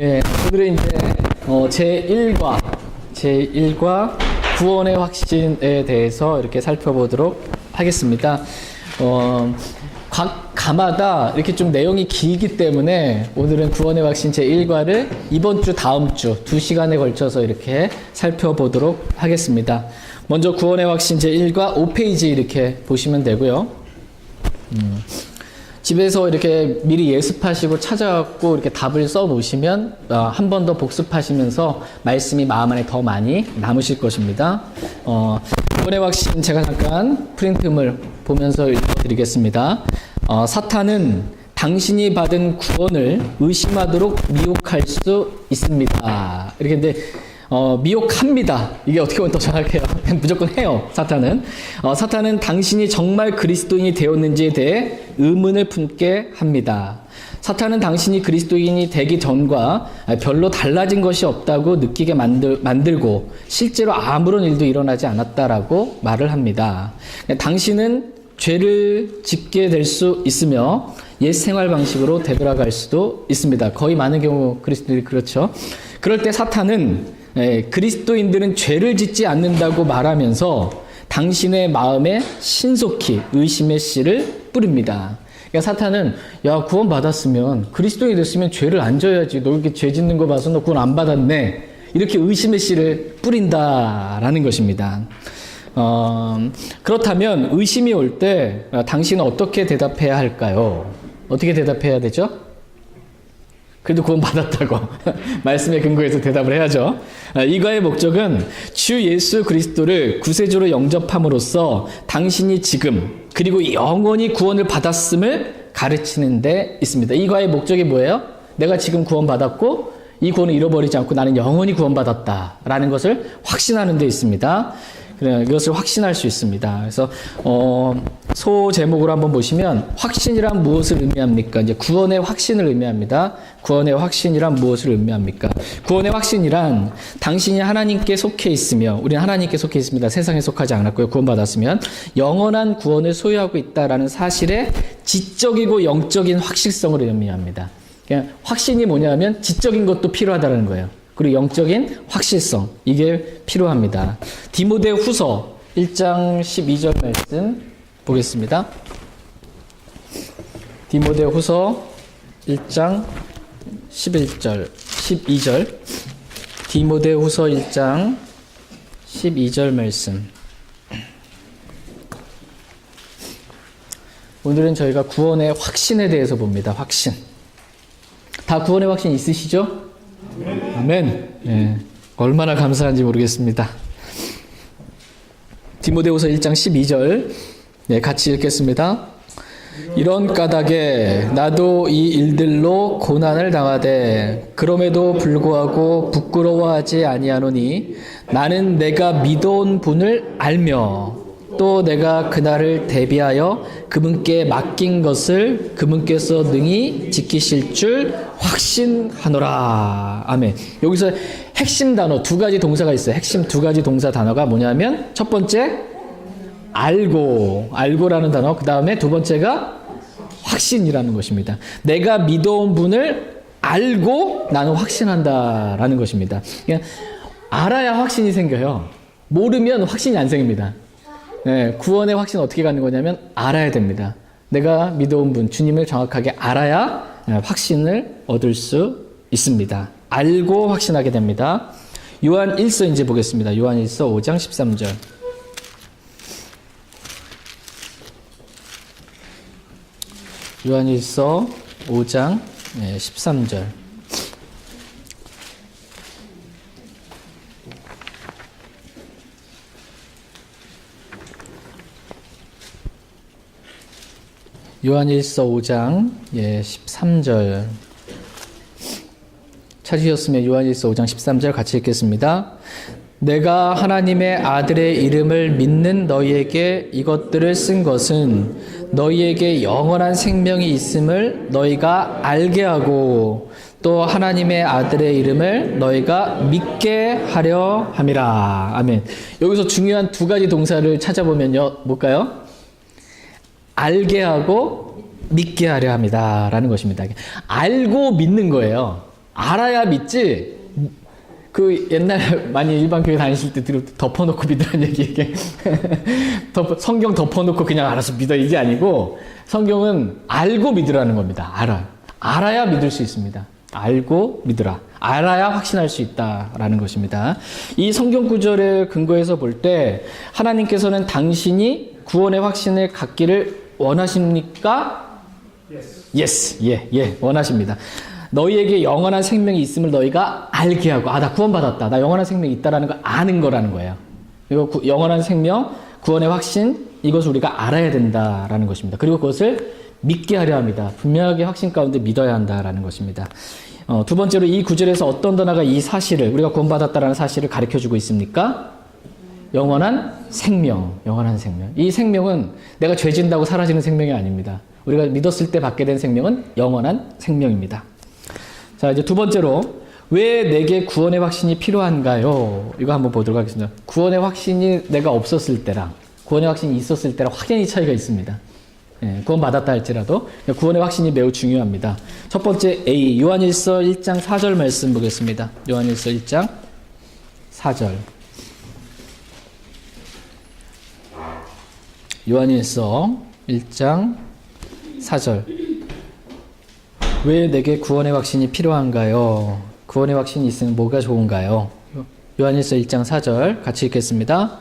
네, 오늘은 이제 제1과 구원의 확신에 대해서 이렇게 살펴보도록 하겠습니다. 각 가마다 이렇게 좀 내용이 길기 때문에 오늘은 구원의 확신 제1과를 이번 주, 다음 주 2시간에 걸쳐서 이렇게 살펴보도록 하겠습니다. 먼저 구원의 확신 제1과 5페이지 이렇게 보시면 되고요. 집에서 이렇게 미리 예습하시고 찾아갖고 이렇게 답을 써 놓으시면 한 번 더 복습하시면서 말씀이 마음 안에 더 많이 남으실 것입니다. 구원의 확신 제가 잠깐 프린트물 보면서 읽어드리겠습니다. 사탄은 당신이 받은 구원을 의심하도록 미혹할 수 있습니다. 이렇게 근데 미혹합니다. 이게 어떻게 보면 더 정확해요. 무조건 해요. 사탄은 당신이 정말 그리스도인이 되었는지에 대해 의문을 품게 합니다. 사탄은 당신이 그리스도인이 되기 전과 별로 달라진 것이 없다고 느끼게 만들고 실제로 아무런 일도 일어나지 않았다라고 말을 합니다. 당신은 죄를 짓게 될 수 있으며 옛 생활 방식으로 되돌아갈 수도 있습니다. 거의 많은 경우 그리스도인들이 그렇죠. 그럴 때 사탄은 그리스도인들은 죄를 짓지 않는다고 말하면서 당신의 마음에 신속히 의심의 씨를 뿌립니다. 그러니까 사탄은 야 구원 받았으면 그리스도인이 됐으면 죄를 안 져야지. 너 이렇게 죄 짓는 거 봐서 너 구원 안 받았네. 이렇게 의심의 씨를 뿌린다라는 것입니다. 그렇다면 의심이 올 때 당신은 어떻게 대답해야 할까요? 어떻게 대답해야 되죠? 그래도 구원 받았다고 말씀에 근거해서 대답을 해야죠. 이거의 목적은 주 예수 그리스도를 구세주로 영접함으로써 당신이 지금 그리고 영원히 구원을 받았음을 가르치는 데 있습니다. 이거의 목적이 뭐예요? 내가 지금 구원 받았고 이 구원을 잃어버리지 않고 나는 영원히 구원 받았다라는 것을 확신하는 데 있습니다. 이것을 확신할 수 있습니다. 그래서 소 제목으로 한번 보시면 확신이란 무엇을 의미합니까? 이제 구원의 확신을 의미합니다. 구원의 확신이란 무엇을 의미합니까? 구원의 확신이란 당신이 하나님께 속해 있으며 우리는 하나님께 속해 있습니다. 세상에 속하지 않았고요. 구원받았으면 영원한 구원을 소유하고 있다라는 사실의 지적이고 영적인 확실성을 의미합니다. 그냥 확신이 뭐냐면 지적인 것도 필요하다는 거예요. 그리고 영적인 확실성, 이게 필요합니다. 디모데 후서 1장 12절 말씀 보겠습니다. 디모데 후서 1장 12절. 디모데 후서 1장 12절 말씀. 오늘은 저희가 구원의 확신에 대해서 봅니다. 확신. 다 구원의 확신 있으시죠? 아멘. 예, 얼마나 감사한지 모르겠습니다. 디모데후서 1장 12절 같이 읽겠습니다. 이런 까닭에 나도 이 일들로 고난을 당하되 그럼에도 불구하고 부끄러워하지 아니하노니 나는 내가 믿어온 분을 알며 또 내가 그날을 대비하여 그분께 맡긴 것을 그분께서 능히 지키실 줄 확신하노라. 아멘. 여기서 핵심 단어 두 가지 동사가 있어요. 핵심 두 가지 동사 단어가 뭐냐면 첫 번째 알고라는 단어, 그 다음에 두 번째가 확신이라는 것입니다. 내가 믿어온 분을 알고 나는 확신한다라는 것입니다. 그냥 알아야 확신이 생겨요. 모르면 확신이 안 생깁니다. 네, 구원의 확신 어떻게 갖는 거냐면 알아야 됩니다. 내가 믿어온 분, 주님을 정확하게 알아야 확신을 얻을 수 있습니다. 알고 확신하게 됩니다. 요한 1서 이제 보겠습니다. 요한 1서 5장 13절. 요한 1서 5장 13절. 요한 1서 5장 13절 찾으셨으면 요한 1서 5장 13절 같이 읽겠습니다. 내가 하나님의 아들의 이름을 믿는 너희에게 이것들을 쓴 것은 너희에게 영원한 생명이 있음을 너희가 알게 하고 또 하나님의 아들의 이름을 너희가 믿게 하려 함이라. 아멘. 여기서 중요한 두 가지 동사를 찾아보면요. 뭘까요? 알게 하고 믿게 하려 합니다. 라는 것입니다. 알고 믿는 거예요. 알아야 믿지. 그 옛날 많이 일반 교회 다니실 때 덮어놓고 믿으라는 얘기. 성경 덮어놓고 그냥 알아서 믿어 이게 아니고 성경은 알고 믿으라는 겁니다. 알아야 믿을 수 있습니다. 알고 믿으라. 알아야 확신할 수 있다라는 것입니다. 이 성경 구절을 근거해서 볼 때 하나님께서는 당신이 구원의 확신을 갖기를 원하십니까? Yes. 예, 원하십니다. 너희에게 영원한 생명이 있음을 너희가 알게 하고, 나 구원받았다. 나 영원한 생명이 있다라는 걸 아는 거라는 거예요. 그리고 영원한 생명, 구원의 확신, 이것을 우리가 알아야 된다라는 것입니다. 그리고 그것을 믿게 하려 합니다. 분명하게 확신 가운데 믿어야 한다라는 것입니다. 두 번째로 이 구절에서 어떤 단어가 이 사실을, 우리가 구원받았다라는 사실을 가르쳐주고 있습니까? 영원한 생명. 이 생명은 내가 죄 진다고 사라지는 생명이 아닙니다. 우리가 믿었을 때 받게 된 생명은 영원한 생명입니다. 자, 이제 두 번째로 왜 내게 구원의 확신이 필요한가요? 이거 한번 보도록 하겠습니다. 구원의 확신이 내가 없었을 때랑 구원의 확신이 있었을 때랑 확연히 차이가 있습니다. 구원 받았다 할지라도 구원의 확신이 매우 중요합니다. 첫 번째 A, 요한일서 1장 4절 말씀 보겠습니다. 요한일서 1장 4절. 요한일서 1장 4절. 왜 내게 구원의 확신이 필요한가요? 구원의 확신이 있으면 뭐가 좋은가요? 요한일서 1장 4절 같이 읽겠습니다.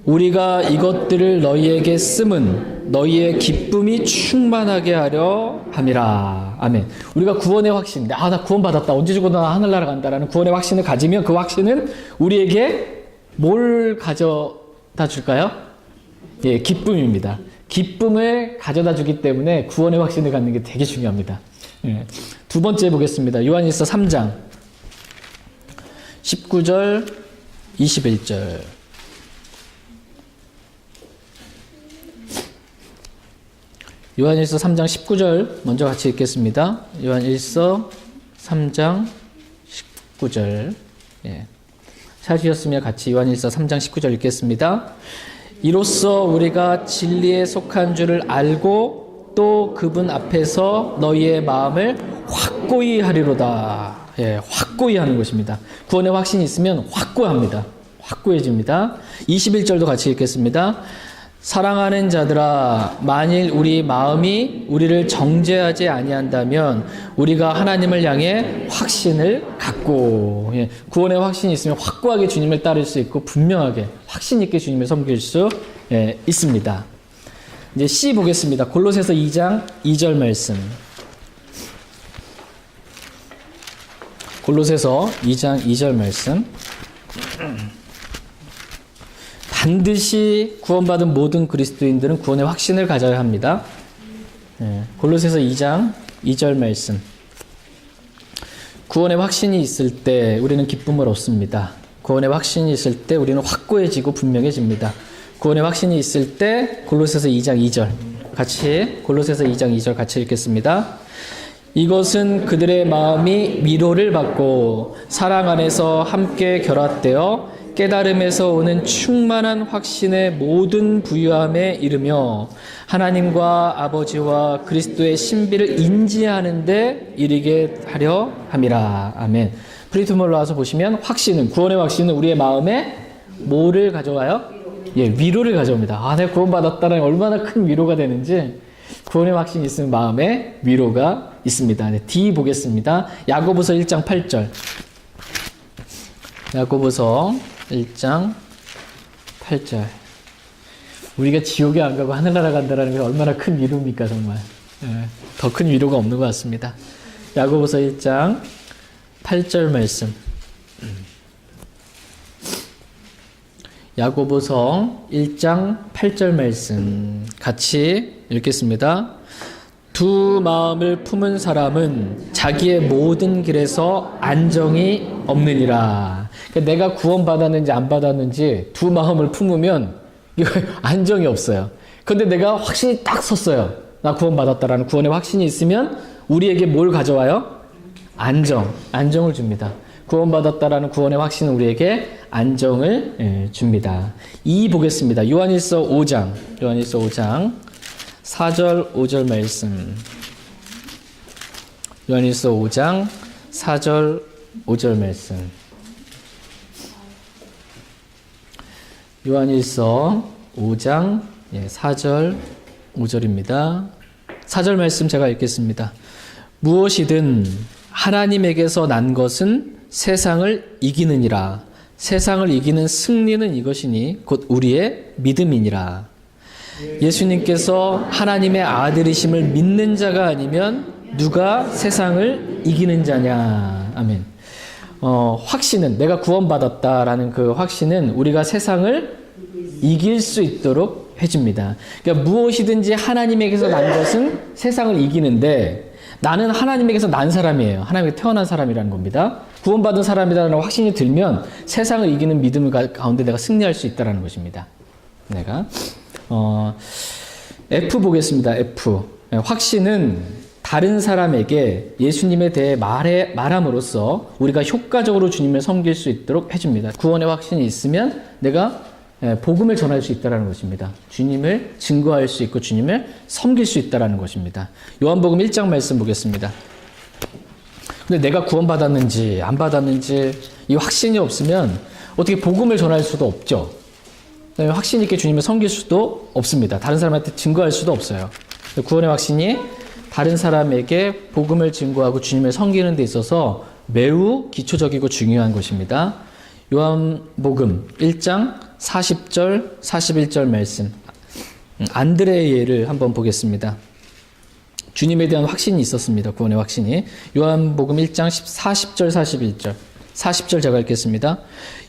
우리가 이것들을 너희에게 씀은 너희의 기쁨이 충만하게 하려 함이라. 아멘. 우리가 구원의 확신, 나 구원받았다. 언제 죽어도 나 하늘나라 간다라는 구원의 확신을 가지면 그 확신은 우리에게 뭘 가져다 줄까요? 예, 기쁨입니다. 기쁨을 가져다 주기 때문에 구원의 확신을 갖는 게 되게 중요합니다. 예. 두 번째 보겠습니다. 요한일서 3장 19절 21절. 요한일서 3장 19절 먼저 같이 읽겠습니다. 요한일서 3장 19절. 예. 찾으셨으면 같이 요한일서 3장 19절 읽겠습니다. 이로써 우리가 진리에 속한 줄을 알고 또 그분 앞에서 너희의 마음을 확고히 하리로다. 예, 확고히 하는 것입니다. 구원의 확신이 있으면 확고합니다. 확고해집니다. 21절도 같이 읽겠습니다. 사랑하는 자들아, 만일 우리 마음이 우리를 정죄하지 아니한다면 우리가 하나님을 향해 확신을 갖고, 예, 구원의 확신이 있으면 확고하게 주님을 따를 수 있고 분명하게 확신 있게 주님을 섬길 수 있습니다. 이제 C 보겠습니다. 골로새서 2장 2절 말씀. 골로새서 2장 2절 말씀. 반드시 구원받은 모든 그리스도인들은 구원의 확신을 가져야 합니다. 골로새서 2장 2절 말씀. 구원의 확신이 있을 때 우리는 기쁨을 얻습니다. 구원의 확신이 있을 때 우리는 확고해지고 분명해집니다. 구원의 확신이 있을 때 골로새서 2장 2절 같이 골로새서 2장 2절 같이 읽겠습니다. 이것은 그들의 마음이 위로를 받고 사랑 안에서 함께 결합되어 깨달음에서 오는 충만한 확신의 모든 부유함에 이르며 하나님과 아버지와 그리스도의 신비를 인지하는 데 이르게 하려 함이라. 아멘. 프리트몰로 와서 보시면 확신은, 구원의 확신은 우리의 마음에 뭐를 가져와요? 예, 위로를 가져옵니다. 내가 구원받았다는 얼마나 큰 위로가 되는지 구원의 확신이 있으면 마음에 위로가 있습니다. 네, D 보겠습니다. 야고보서 1장 8절. 야고보서 1장 8절. 우리가 지옥에 안 가고 하늘나라 간다는 게 얼마나 큰 위로입니까, 정말. 더 큰 위로가 없는 것 같습니다. 야고보서 1장 8절 말씀. 야고보서 1장 8절 말씀 같이 읽겠습니다. 두 마음을 품은 사람은 자기의 모든 길에서 안정이 없느니라. 그러니까 내가 구원받았는지 안 받았는지 두 마음을 품으면 이거 안정이 없어요. 그런데 내가 확신이 딱 섰어요. 나 구원받았다라는 구원의 확신이 있으면 우리에게 뭘 가져와요? 안정을 줍니다. 구원받았다라는 구원의 확신은 우리에게 안정을 줍니다. 2 보겠습니다. 요한일서 5장 4절 5절 말씀. 요한일서 5장 4절, 5절 말씀. 요한일서 5장 4절, 5절입니다. 4절 말씀 제가 읽겠습니다. 무엇이든 하나님에게서 난 것은 세상을 이기느니라. 세상을 이기는 승리는 이것이니 곧 우리의 믿음이니라. 예수님께서 하나님의 아들이심을 믿는 자가 아니면 누가 세상을 이기는 자냐. 아멘. 확신은, 내가 구원받았다라는 그 확신은 우리가 세상을 이길 수 있도록 해줍니다. 그러니까 무엇이든지 하나님에게서 난 것은 세상을 이기는데, 나는 하나님에게서 난 사람이에요. 하나님에게 태어난 사람이라는 겁니다. 구원받은 사람이라는 확신이 들면 세상을 이기는 믿음 가운데 내가 승리할 수 있다는 것입니다. 내가 F 보겠습니다. F. 확신은 다른 사람에게 예수님에 대해 말함으로써 우리가 효과적으로 주님을 섬길 수 있도록 해줍니다. 구원의 확신이 있으면 내가 복음을 전할 수 있다는 것입니다. 주님을 증거할 수 있고 주님을 섬길 수 있다는 것입니다. 요한복음 1장 말씀 보겠습니다. 근데 내가 구원받았는지 안 받았는지 이 확신이 없으면 어떻게 복음을 전할 수도 없죠. 확신 있게 주님을 섬길 수도 없습니다. 다른 사람한테 증거할 수도 없어요. 구원의 확신이 다른 사람에게 복음을 증거하고 주님을 섬기는 데 있어서 매우 기초적이고 중요한 것입니다. 요한복음 1장 40절, 41절 말씀. 안드레의 예를 한번 보겠습니다. 주님에 대한 확신이 있었습니다. 구원의 확신이. 요한복음 1장 40절, 41절. 40절 제가 읽겠습니다.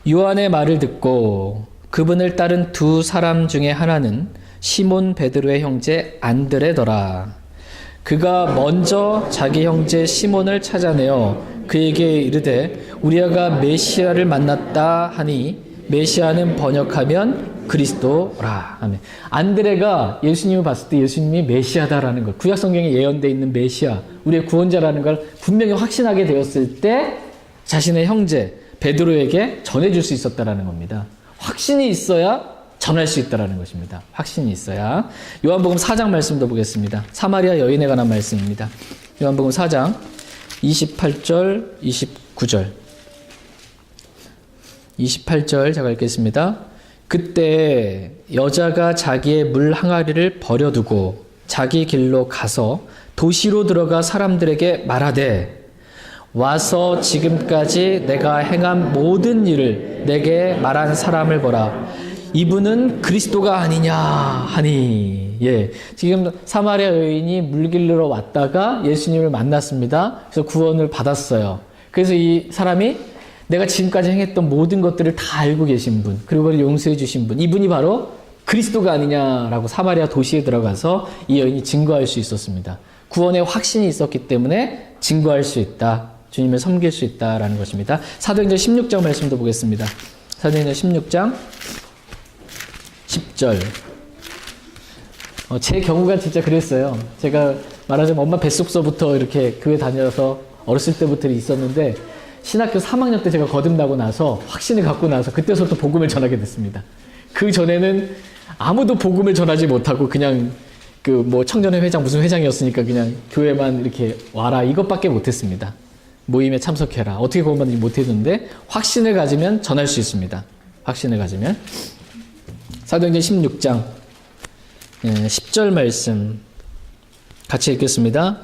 요한의 말을 듣고 그분을 따른 두 사람 중에 하나는 시몬 베드로의 형제 안드레더라. 그가 먼저 자기 형제 시몬을 찾아내어 그에게 이르되 우리가 메시아를 만났다 하니 메시아는 번역하면 그리스도라. 아멘. 안드레가 예수님을 봤을 때 예수님이 메시아다라는 걸, 구약 성경에 예언되어 있는 메시아, 우리의 구원자라는 걸 분명히 확신하게 되었을 때 자신의 형제 베드로에게 전해줄 수 있었다라는 겁니다. 확신이 있어야 전할 수 있다는 것입니다. 확신이 있어야. 요한복음 4장 말씀도 보겠습니다. 사마리아 여인에 관한 말씀입니다. 요한복음 4장 28절, 29절. 28절 제가 읽겠습니다. 그때 여자가 자기의 물 항아리를 버려두고 자기 길로 가서 도시로 들어가 사람들에게 말하되 와서 지금까지 내가 행한 모든 일을 내게 말한 사람을 보라. 이분은 그리스도가 아니냐 하니. 지금 사마리아 여인이 물길로 왔다가 예수님을 만났습니다. 그래서 구원을 받았어요. 그래서 이 사람이 내가 지금까지 행했던 모든 것들을 다 알고 계신 분, 그리고 그걸 용서해 주신 분, 이분이 바로 그리스도가 아니냐라고 사마리아 도시에 들어가서 이 여인이 증거할 수 있었습니다. 구원의 확신이 있었기 때문에 증거할 수 있다. 주님을 섬길 수 있다라는 것입니다. 사도행전 16장 말씀도 보겠습니다. 사도행전 16장 10절. 제 경우가 진짜 그랬어요. 제가 말하자면 엄마 뱃속서부터 이렇게 교회 다녀서 어렸을 때부터 있었는데 신학교 3학년 때 제가 거듭나고 나서 확신을 갖고 나서 그때서부터 복음을 전하게 됐습니다. 그 전에는 아무도 복음을 전하지 못하고 그냥 그 뭐 청년회 회장 무슨 회장이었으니까 그냥 교회만 이렇게 와라 이것밖에 못했습니다. 모임에 참석해라. 어떻게 구원받는지 못했는데 확신을 가지면 전할 수 있습니다. 확신을 가지면. 사도행전 16장 10절 말씀 같이 읽겠습니다.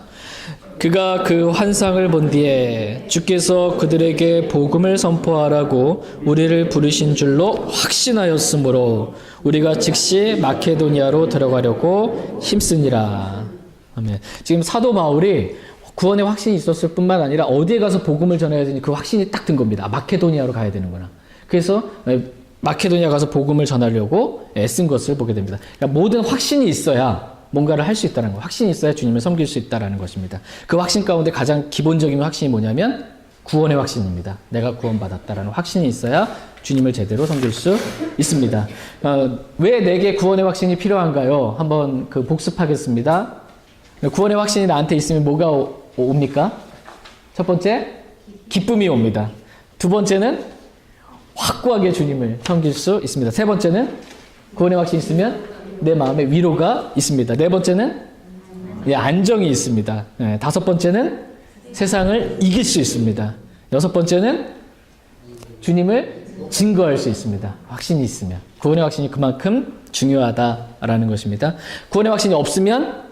그가 그 환상을 본 뒤에 주께서 그들에게 복음을 선포하라고 우리를 부르신 줄로 확신하였으므로 우리가 즉시 마케도니아로 들어가려고 힘쓰니라. 아멘. 지금 사도 바울이 구원의 확신이 있었을 뿐만 아니라 어디에 가서 복음을 전해야 되니 그 확신이 딱 든 겁니다. 마케도니아로 가야 되는구나. 그래서 마케도니아 가서 복음을 전하려고 애쓴 것을 보게 됩니다. 그러니까 모든 확신이 있어야 뭔가를 할 수 있다는 거. 확신이 있어야 주님을 섬길 수 있다는 것입니다. 그 확신 가운데 가장 기본적인 확신이 뭐냐면 구원의 확신입니다. 내가 구원받았다라는 확신이 있어야 주님을 제대로 섬길 수 있습니다. 왜 내게 구원의 확신이 필요한가요? 한번 그 복습하겠습니다. 구원의 확신이 나한테 있으면 뭐가 옵니까? 첫 번째, 기쁨이 옵니다. 두 번째는 확고하게 주님을 섬길 수 있습니다. 세 번째는 구원의 확신이 있으면 내 마음에 위로가 있습니다. 네 번째는 안정이 있습니다. 다섯 번째는 세상을 이길 수 있습니다. 여섯 번째는 주님을 증거할 수 있습니다. 확신이 있으면. 구원의 확신이 그만큼 중요하다라는 것입니다. 구원의 확신이 없으면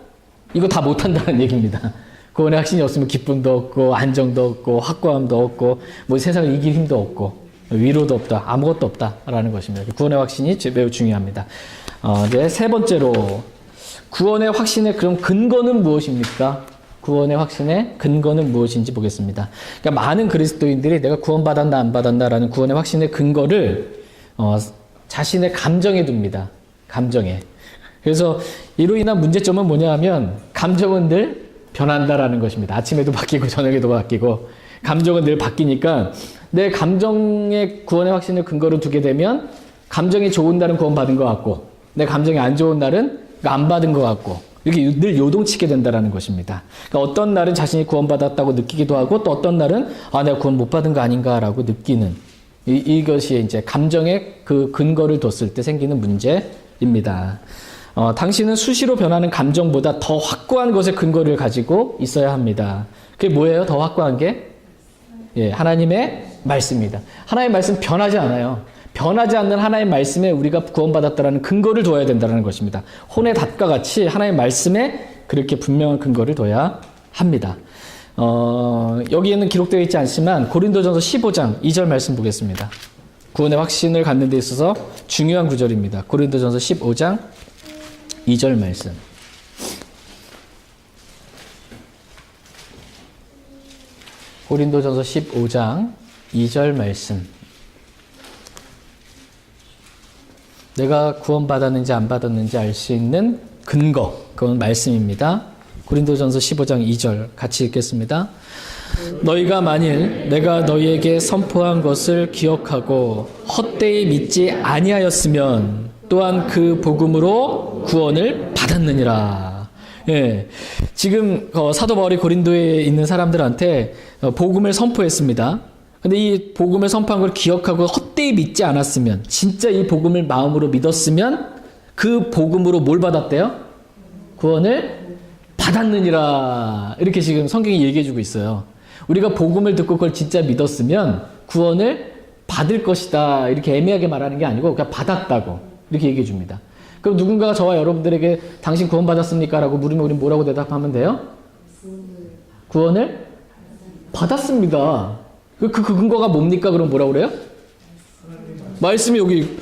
이거 다 못한다는 얘기입니다. 구원의 확신이 없으면 기쁨도 없고 안정도 없고 확고함도 없고 뭐 세상을 이길 힘도 없고 위로도 없다. 아무것도 없다라는 것입니다. 구원의 확신이 매우 중요합니다. 이제 세 번째로 구원의 확신의 그럼 근거는 무엇입니까? 구원의 확신의 근거는 무엇인지 보겠습니다. 그러니까 많은 그리스도인들이 내가 구원받았나 안 받았나라는 구원의 확신의 근거를 자신의 감정에 둡니다. 감정에. 그래서 이로 인한 문제점은 뭐냐 하면 감정은 늘 변한다라는 것입니다. 아침에도 바뀌고 저녁에도 바뀌고 감정은 늘 바뀌니까 내 감정의 구원의 확신을 근거로 두게 되면 감정이 좋은 날은 구원받은 것 같고 내 감정이 안 좋은 날은 안 받은 것 같고 이렇게 늘 요동치게 된다는 것입니다. 그러니까 어떤 날은 자신이 구원받았다고 느끼기도 하고 또 어떤 날은 내가 구원 못 받은 거 아닌가라고 느끼는 이것이 이제 감정의 그 근거를 뒀을 때 생기는 문제입니다. 당신은 수시로 변하는 감정보다 더 확고한 것의 근거를 가지고 있어야 합니다. 그게 뭐예요? 더 확고한 게? 예, 하나님의 말씀입니다. 하나님의 말씀 변하지 않아요. 변하지 않는 하나님의 말씀에 우리가 구원받았다는 근거를 둬야 된다는 것입니다. 혼의 닷과 같이 하나님의 말씀에 그렇게 분명한 근거를 둬야 합니다. 여기에는 기록되어 있지 않지만 고린도전서 15장 2절 말씀 보겠습니다. 구원의 확신을 갖는 데 있어서 중요한 구절입니다. 고린도전서 15장 2절 말씀. 고린도전서 15장 2절 말씀. 내가 구원받았는지 안 받았는지 알 수 있는 근거, 그건 말씀입니다. 고린도전서 15장 2절 같이 읽겠습니다. 너희가 만일 내가 너희에게 선포한 것을 기억하고 헛되이 믿지 아니하였으면 또한 그 복음으로 구원을 받았느니라. 예, 지금 사도 바울이 고린도에 있는 사람들한테 복음을 선포했습니다. 근데 이 복음을 선포한 걸 기억하고 헛되이 믿지 않았으면, 진짜 이 복음을 마음으로 믿었으면 그 복음으로 뭘 받았대요? 구원을 받았느니라. 이렇게 지금 성경이 얘기해주고 있어요. 우리가 복음을 듣고 그걸 진짜 믿었으면 구원을 받을 것이다. 이렇게 애매하게 말하는 게 아니고 그냥 받았다고 이렇게 얘기해 줍니다. 그럼 누군가가 저와 여러분들에게 당신 구원 받았습니까? 라고 물으면 우리는 뭐라고 대답하면 돼요? 구원을 받았습니다. 그 근거가 뭡니까? 그럼 뭐라고 그래요? 말씀이 여기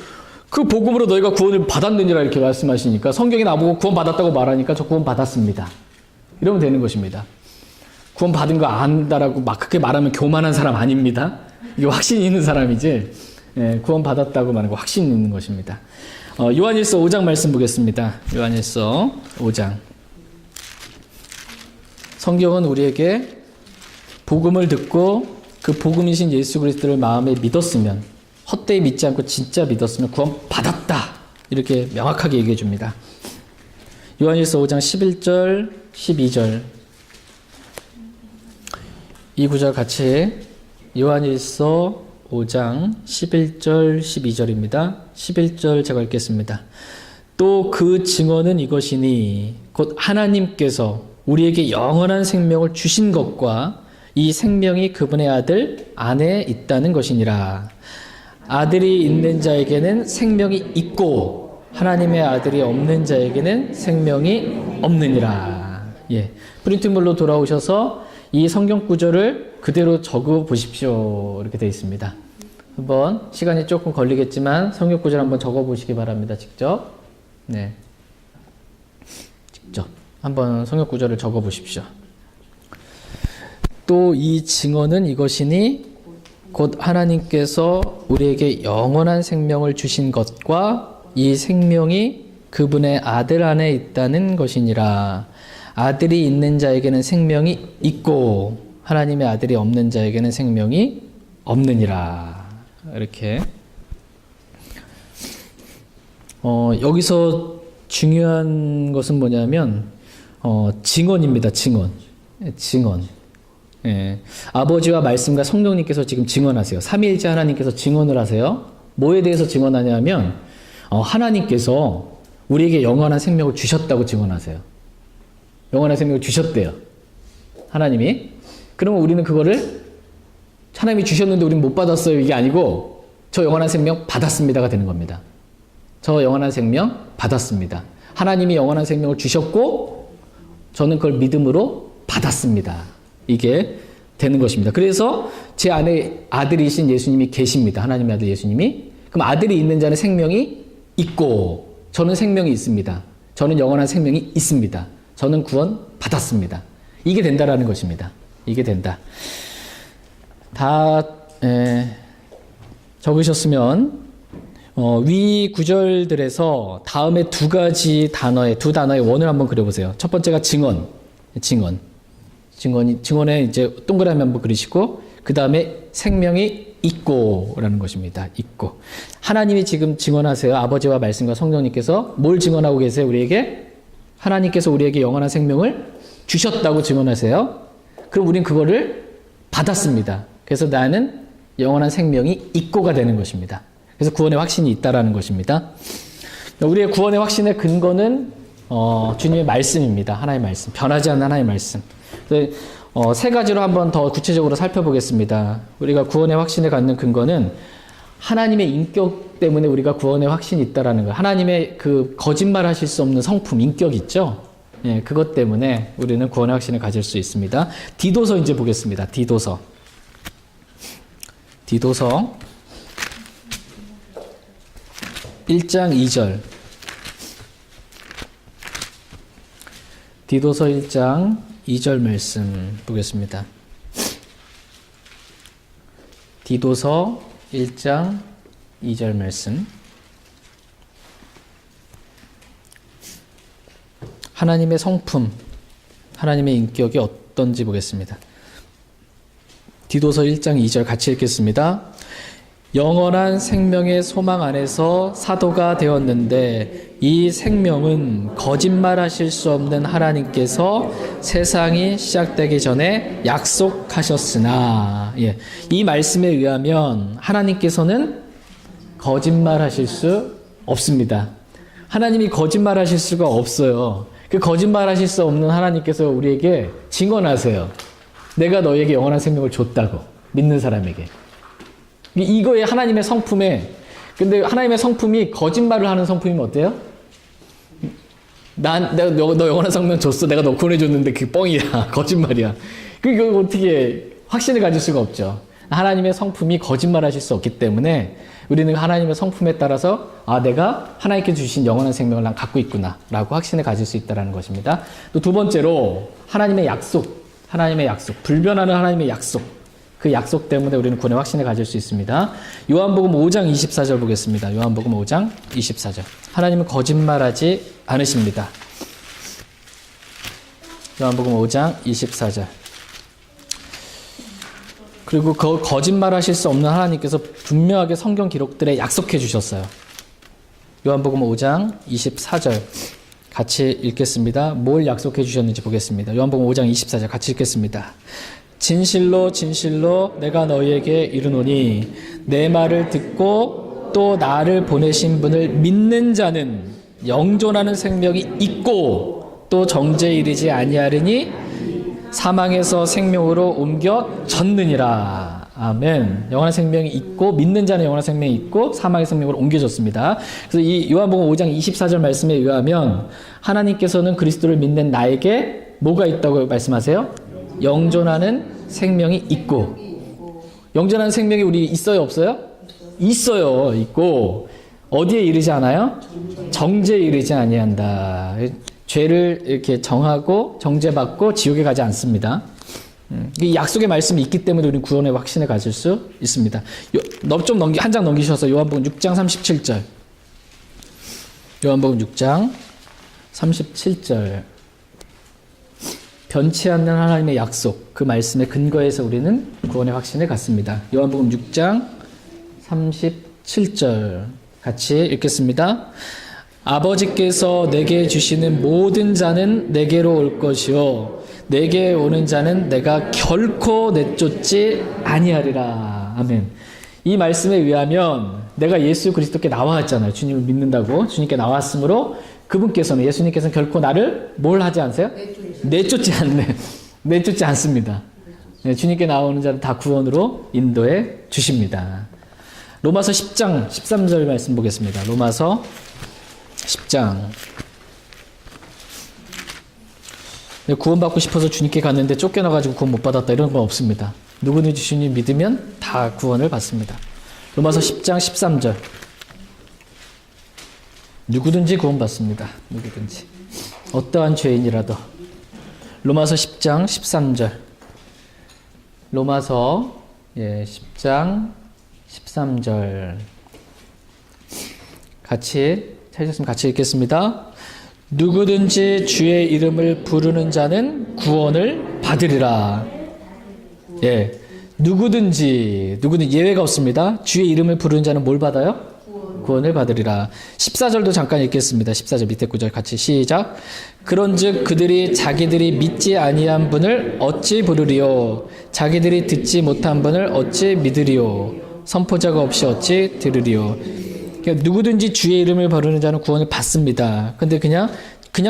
그 복음으로 너희가 구원을 받았느니라 이렇게 말씀하시니까 성경이 나보고 구원 받았다고 말하니까 저 구원 받았습니다. 이러면 되는 것입니다. 구원 받은 거 안다라고 막 그렇게 말하면 교만한 사람 아닙니다. 이게 확신이 있는 사람이지. 예, 구원 받았다고 말하는 거 확신이 있는 것입니다. 요한일서 5장 말씀 보겠습니다. 요한일서 5장. 성경은 우리에게 복음을 듣고 그 복음이신 예수 그리스도를 마음에 믿었으면, 헛되이 믿지 않고 진짜 믿었으면 구원 받았다. 이렇게 명확하게 얘기해 줍니다. 요한일서 5장 11절, 12절. 이 구절 같이 요한일서 5장 11절, 12절입니다. 11절 제가 읽겠습니다. 또 그 증언은 이것이니 곧 하나님께서 우리에게 영원한 생명을 주신 것과 이 생명이 그분의 아들 안에 있다는 것이니라. 아들이 있는 자에게는 생명이 있고 하나님의 아들이 없는 자에게는 생명이 없느니라. 예, 프린트물로 돌아오셔서 이 성경 구절을 그대로 적어 보십시오. 이렇게 되어 있습니다. 한번 시간이 조금 걸리겠지만 성경 구절 한번 적어 보시기 바랍니다. 직접. 네, 직접 한번 성경 구절을 적어 보십시오. 또 이 증언은 이것이니 곧 하나님께서 우리에게 영원한 생명을 주신 것과 이 생명이 그분의 아들 안에 있다는 것이니라. 아들이 있는 자에게는 생명이 있고 하나님의 아들이 없는 자에게는 생명이 없느니라. 이렇게 여기서 중요한 것은 뭐냐면 증언입니다. 증언. 예, 아버지와 말씀과 성령님께서 지금 증언하세요. 삼위일체 하나님께서 증언을 하세요. 뭐에 대해서 증언하냐면 하나님께서 우리에게 영원한 생명을 주셨다고 증언하세요. 영원한 생명을 주셨대요. 하나님이. 그러면 우리는 그거를 하나님이 주셨는데 우리는 못 받았어요. 이게 아니고 저 영원한 생명 받았습니다가 되는 겁니다. 저 영원한 생명 받았습니다. 하나님이 영원한 생명을 주셨고 저는 그걸 믿음으로 받았습니다. 이게 되는 것입니다. 그래서 제 안에 아들이신 예수님이 계십니다. 하나님의 아들 예수님이. 그럼 아들이 있는 자는 생명이 있고 저는 생명이 있습니다. 저는 영원한 생명이 있습니다. 저는 구원 받았습니다. 이게 된다라는 것입니다. 이게 된다. 다 적으셨으면 위 구절들에서 다음에 두 단어의 원을 한번 그려보세요. 첫 번째가 증언에 이제 동그라미 한번 그리시고 그 다음에 생명이 있고라는 것입니다. 있고 하나님이 지금 증언하세요. 아버지와 말씀과 성령님께서 뭘 증언하고 계세요? 우리에게 하나님께서 우리에게 영원한 생명을 주셨다고 증언하세요. 그럼 우린 그거를 받았습니다. 그래서 나는 영원한 생명이 있고가 되는 것입니다. 그래서 구원의 확신이 있다라는 것입니다. 우리의 구원의 확신의 근거는 주님의 말씀입니다. 하나의 말씀, 변하지 않는 하나의 말씀. 세 가지로 한번 더 구체적으로 살펴보겠습니다. 우리가 구원의 확신을 갖는 근거는 하나님의 인격 때문에 우리가 구원의 확신이 있다라는 거예요. 하나님의 그 거짓말하실 수 없는 성품, 인격 있죠? 예, 그것 때문에 우리는 구원의 확신을 가질 수 있습니다. 디도서 이제 보겠습니다. 디도서 1장 2절. 디도서 1장 2절 말씀 보겠습니다. 디도서 1장 2절 말씀. 하나님의 성품, 하나님의 인격이 어떤지 보겠습니다. 디도서 1장 2절 같이 읽겠습니다. 영원한 생명의 소망 안에서 사도가 되었는데 이 생명은 거짓말하실 수 없는 하나님께서 세상이 시작되기 전에 약속하셨으나, 이 말씀에 의하면 하나님께서는 거짓말하실 수 없습니다. 하나님이 거짓말하실 수가 없어요. 그 거짓말하실 수 없는 하나님께서 우리에게 증언하세요. 내가 너에게 영원한 생명을 줬다고, 믿는 사람에게. 이거에 하나님의 성품에, 근데 하나님의 성품이 거짓말을 하는 성품이면 어때요? 너 영원한 생명 줬어. 내가 너 구원해줬는데 그게 뻥이야. 거짓말이야. 그거 어떻게 확신을 가질 수가 없죠. 하나님의 성품이 거짓말하실 수 없기 때문에 우리는 하나님의 성품에 따라서 내가 하나님께 주신 영원한 생명을 난 갖고 있구나 라고 확신을 가질 수 있다는 것입니다. 또 두 번째로 하나님의 약속, 불변하는 하나님의 약속, 그 약속 때문에 우리는 구원의 확신을 가질 수 있습니다. 요한복음 5장 24절 보겠습니다. 요한복음 5장 24절. 하나님은 거짓말하지 않으십니다. 요한복음 5장 24절. 그리고 그 거짓말하실 수 없는 하나님께서 분명하게 성경 기록들에 약속해 주셨어요. 요한복음 5장 24절 같이 읽겠습니다. 뭘 약속해 주셨는지 보겠습니다. 요한복음 5장 24절 같이 읽겠습니다. 진실로 진실로 내가 너희에게 이르노니 내 말을 듣고 또 나를 보내신 분을 믿는 자는 영존하는 생명이 있고 또 정죄에 이르지 아니하리니 사망에서 생명으로 옮겨졌느니라. 아멘. 영원한 생명이 있고 믿는 자는 영원한 생명이 있고 사망의 생명으로 옮겨졌습니다. 그래서 이 요한복음 5장 24절 말씀에 의하면 하나님께서는 그리스도를 믿는 나에게 뭐가 있다고 말씀하세요? 영존하는 생명이 있고. 영존하는 생명이 우리 있어요, 없어요? 있어요. 있고. 어디에 이르지 않아요? 정죄에 이르지 아니한다. 죄를 이렇게 정하고 정죄받고 지옥에 가지 않습니다. 이 약속의 말씀이 있기 때문에 우리는 구원의 확신을 가질 수 있습니다. 한 장 넘기셔서 요한복음 6장 37절. 요한복음 6장 37절. 변치 않는 하나님의 약속, 그 말씀의 근거에서 우리는 구원의 확신을 갖습니다. 요한복음 6장 37절 같이 읽겠습니다. 아버지께서 내게 주시는 모든 자는 내게로 올 것이요 내게 오는 자는 내가 결코 내쫓지 아니하리라. 아멘. 이 말씀에 의하면 내가 예수 그리스도께 나왔잖아요. 주님을 믿는다고 주님께 나왔으므로 그분께서는, 예수님께서는 결코 나를 뭘 하지 않으세요? 내쫓지 않습니다. 네, 주님께 나오는 자는 다 구원으로 인도해 주십니다. 로마서 10장 13절 말씀 보겠습니다. 로마서 10장. 구원받고 싶어서 주님께 갔는데 쫓겨나가지고 구원 못 받았다 이런 건 없습니다. 누구든지 주님 믿으면 다 구원을 받습니다. 로마서 10장 13절. 누구든지 구원받습니다. 누구든지. 어떠한 죄인이라도. 로마서 10장 13절. 로마서 10장 13절. 같이 찾으셨으면 같이 읽겠습니다. 누구든지 주의 이름을 부르는 자는 구원을 받으리라. 예, 누구든지 예외가 없습니다. 주의 이름을 부르는 자는 뭘 받아요? 구원을 받으리라. 14절도 잠깐 읽겠습니다. 14절 밑에 구절 같이 시작. 그런즉 그들이 자기들이 믿지 아니한 분을 어찌 부르리요? 자기들이 듣지 못한 분을 어찌 믿으리요? 선포자가 없이 어찌 들으리요? 그러니까 누구든지 주의 이름을 부르는 자는 구원을 받습니다. 근데 그냥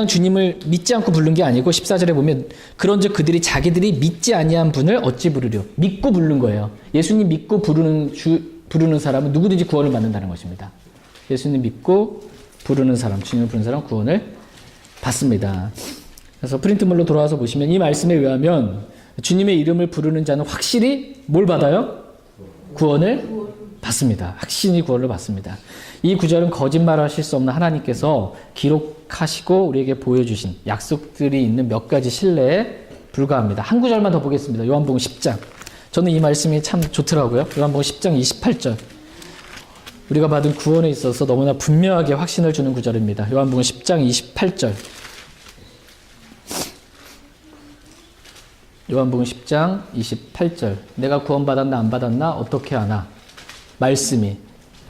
주님을 믿지 않고 부른 게 아니고 14절에 보면 그런즉 그들이 자기들이 믿지 아니한 분을 어찌 부르려? 믿고 부른 거예요. 예수님 믿고 부르는 사람은 누구든지 구원을 받는다는 것입니다. 예수님 믿고 부르는 사람, 주님을 부르는 사람 구원을 받습니다. 그래서 프린트물로 돌아와서 보시면 이 말씀에 의하면 주님의 이름을 부르는 자는 확실히 뭘 받아요? 구원을 받습니다. 확신이 구원을 받습니다. 이 구절은 거짓말하실 수 없는 하나님께서 기록하시고 우리에게 보여주신 약속들이 있는 몇 가지 신뢰에 불과합니다. 한 구절만 더 보겠습니다. 요한복음 10장. 저는 이 말씀이 참 좋더라고요. 요한복음 10장 28절. 우리가 받은 구원에 있어서 너무나 분명하게 확신을 주는 구절입니다. 요한복음 10장 28절. 요한복음 10장 28절. 내가 구원받았나 안 받았나 어떻게 아나? 말씀이